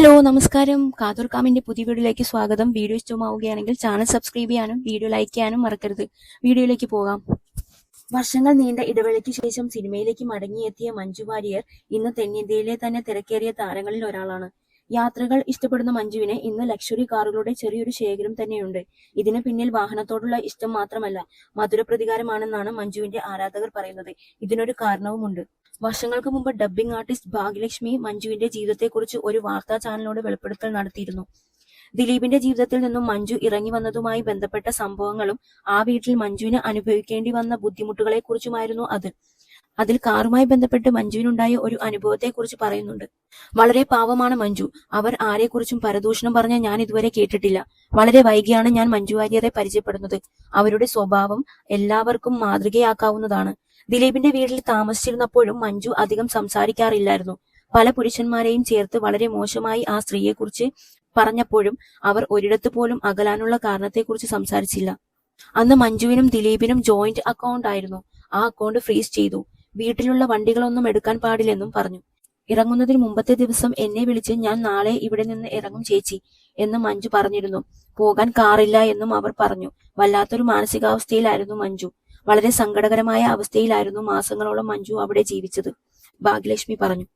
Hello നമസ്കാരം. കാതോർക്കാമിന്റെ പുതിയ വീഡിയോയിലേക്ക് സ്വാഗതം. വീഡിയോ ഇഷ്ടമാവുകയാണെങ്കിൽ ചാനൽ സബ്സ്ക്രൈബ് ചെയ്യാനും വീഡിയോ ലൈക്ക് ചെയ്യാനും മറക്കരുത്. വീഡിയോയിലേക്ക് പോകാം. വർഷങ്ങൾ നീണ്ട ഇടവേളയ്ക്ക് ശേഷം സിനിമയിലേക്ക് മടങ്ങിയെത്തിയ മഞ്ജു വാര്യർ ഇന്ന് തെന്നിന്ത്യയിലെ തന്നെ തിരക്കേറിയ താരങ്ങളിൽ ഒരാളാണ്. യാത്രകൾ ഇഷ്ടപ്പെടുന്ന മഞ്ജുവിന് ഇന്ന് ലക്ഷറി കാറുകളുടെ ചെറിയൊരു ശേഖരം തന്നെയുണ്ട്. ഇതിന് പിന്നിൽ വാഹനത്തോടുള്ള ഇഷ്ടം മാത്രമല്ല, മധുര പ്രതികാരമാണെന്നാണ് മഞ്ജുവിന്റെ ആരാധകർ പറയുന്നത്. ഇതിനൊരു കാരണവുമുണ്ട്. വർഷങ്ങൾക്ക് മുമ്പ് ഡബ്ബിംഗ് ആർട്ടിസ്റ്റ് ഭാഗ്യലക്ഷ്മി മഞ്ജുവിന്റെ ജീവിതത്തെക്കുറിച്ച് ഒരു വാർത്താ ചാനലിനോട് വെളിപ്പെടുത്തൽ നടത്തിയിരുന്നു. ദിലീപിന്റെ ജീവിതത്തിൽ നിന്നും മഞ്ജു ഇറങ്ങി വന്നതുമായി ബന്ധപ്പെട്ട സംഭവങ്ങളും ആ വീട്ടിൽ മഞ്ജുവിന് അനുഭവിക്കേണ്ടി വന്ന ബുദ്ധിമുട്ടുകളെക്കുറിച്ചുമായിരുന്നു അത്. അതിൽ കാറുമായി ബന്ധപ്പെട്ട് മഞ്ജുവിനുണ്ടായ ഒരു അനുഭവത്തെക്കുറിച്ച് പറയുന്നുണ്ട്. വളരെ പാവമാണ് മഞ്ജു. അവർ ആരെക്കുറിച്ചും പരദൂഷണം പറഞ്ഞ ഞാൻ ഇതുവരെ കേട്ടിട്ടില്ല. വളരെ വൈകിയാണ് ഞാൻ മഞ്ജു വാര്യരെ പരിചയപ്പെടുന്നത്. അവരുടെ സ്വഭാവം എല്ലാവർക്കും മാതൃകയാക്കാവുന്നതാണ്. ദിലീപിന്റെ വീട്ടിൽ താമസിച്ചിരുന്നപ്പോഴും മഞ്ജു അധികം സംസാരിക്കാറില്ലായിരുന്നു. പല പുരുഷന്മാരെയും ചേർത്ത് വളരെ മോശമായി ആ സ്ത്രീയെക്കുറിച്ച് പറഞ്ഞപ്പോഴും അവർ ഒരിടത്ത് പോലും അകലാനുള്ള കാരണത്തെക്കുറിച്ച് സംസാരിച്ചില്ല. അന്ന് മഞ്ജുവിനും ദിലീപിനും ജോയിന്റ് അക്കൗണ്ട് ആയിരുന്നു. ആ അക്കൗണ്ട് ഫ്രീസ് ചെയ്തു. വീട്ടിലുള്ള വണ്ടികളൊന്നും എടുക്കാൻ പാടില്ലെന്നും പറഞ്ഞു. ഇറങ്ങുന്നതിന് മുമ്പത്തെ ദിവസം എന്നെ വിളിച്ച് ഞാൻ നാളെ ഇവിടെ നിന്ന് ഇറങ്ങും ചേച്ചി എന്ന് മഞ്ജു പറഞ്ഞിരുന്നു. പോകാൻ കാറില്ല എന്നും അവർ പറഞ്ഞു. വല്ലാത്തൊരു മാനസികാവസ്ഥയിലായിരുന്നു മഞ്ജു. വളരെ സങ്കടകരമായ അവസ്ഥയിലായിരുന്നു മാസങ്ങളോളം മഞ്ജു അവിടെ ജീവിച്ചത്, ഭാഗ്യലക്ഷ്മി പറഞ്ഞു.